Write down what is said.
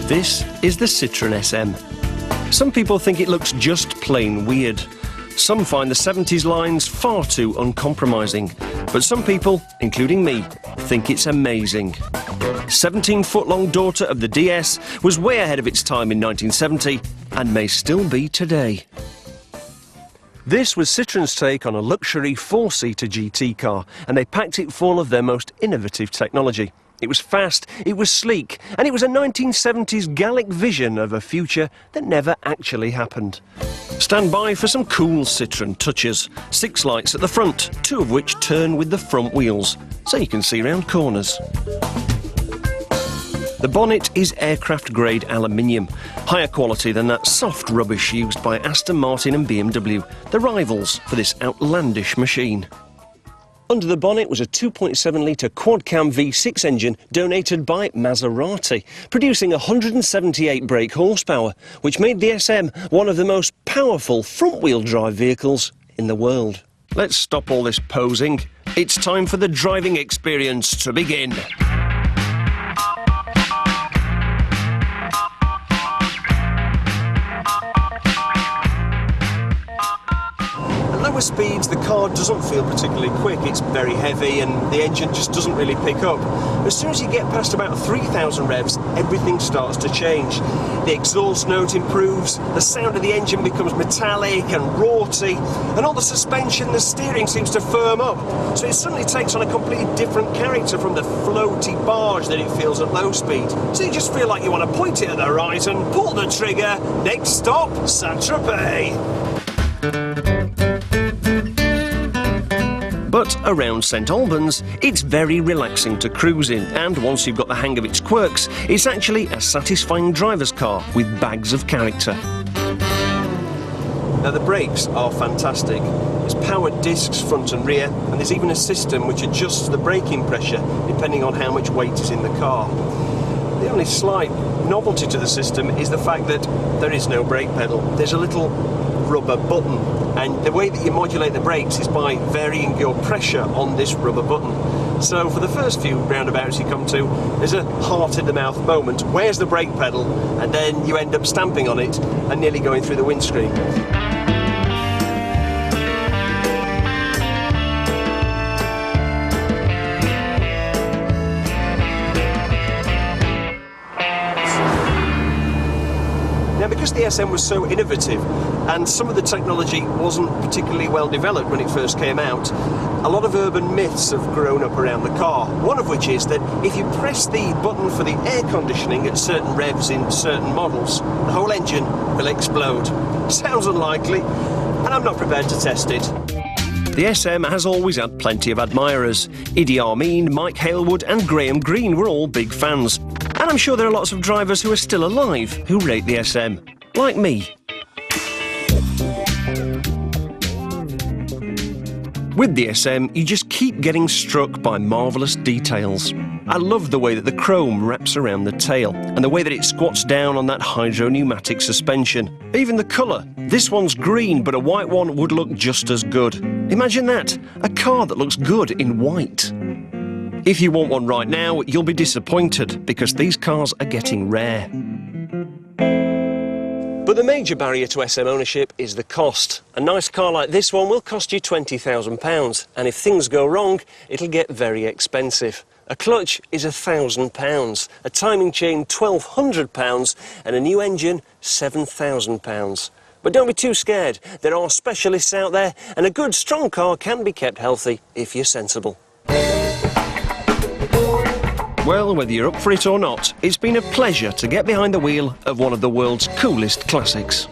This is the Citroen SM. Some people think it looks just plain weird. Some find the 70s lines far too uncompromising. But some people, including me, think it's amazing. 17-foot-long daughter of the DS was way ahead of its time in 1970 and may still be today. This was Citroen's take on a luxury four-seater GT car, and they packed it full of their most innovative technology. It was fast, it was sleek, and it was a 1970s Gallic vision of a future that never actually happened. Stand by for some cool Citroen touches. 6 lights at the front, 2 of which turn with the front wheels, so you can see round corners. The bonnet is aircraft-grade aluminium, higher quality than that soft rubbish used by Aston Martin and BMW, the rivals for this outlandish machine. Under the bonnet was a 2.7-litre quad-cam V6 engine donated by Maserati, producing 178 brake horsepower, which made the SM one of the most powerful front-wheel drive vehicles in the world. Let's stop all this posing. It's time for the driving experience to begin. At lower speeds, the car doesn't feel particularly quick. It's very heavy and the engine just doesn't really pick up. As soon as you get past about 3,000 revs, everything starts to change. The exhaust note improves, the sound of the engine becomes metallic and rorty, and all the suspension, the steering seems to firm up. So it suddenly takes on a completely different character from the floaty barge that it feels at low speed. So you just feel like you want to point it at the horizon, pull the trigger, next stop, Saint-Tropez. But around St Albans, it's very relaxing to cruise in, and once you've got the hang of its quirks, it's actually a satisfying driver's car with bags of character. Now the brakes are fantastic. There's powered discs front and rear, and there's even a system which adjusts the braking pressure depending on how much weight is in the car. The only slight novelty to the system is the fact that there is no brake pedal. There's a little rubber button, and the way that you modulate the brakes is by varying your pressure on this rubber button. So for the first few roundabouts you come to, there's a heart-in-the-mouth moment. Where's the brake pedal? And then you end up stamping on it and nearly going through the windscreen. Because the SM was so innovative and some of the technology wasn't particularly well developed when it first came out, a lot of urban myths have grown up around the car. One of which is that if you press the button for the air conditioning at certain revs in certain models, the whole engine will explode. Sounds unlikely, and I'm not prepared to test it. The SM has always had plenty of admirers. Idi Amin, Mike Halewood and Graham Greene were all big fans. And I'm sure there are lots of drivers who are still alive who rate the SM, like me. With the SM, you just keep getting struck by marvellous details. I love the way that the chrome wraps around the tail, and the way that it squats down on that hydro-pneumatic suspension. Even the colour. This one's green, but a white one would look just as good. Imagine that, a car that looks good in white. If you want one right now, you'll be disappointed, because these cars are getting rare. But the major barrier to SM ownership is the cost. A nice car like this one will cost you £20,000, and if things go wrong, it'll get very expensive. A clutch is £1,000, a timing chain £1,200, and a new engine £7,000. But don't be too scared, there are specialists out there, and a good, strong car can be kept healthy if you're sensible. Well, whether you're up for it or not, it's been a pleasure to get behind the wheel of one of the world's coolest classics.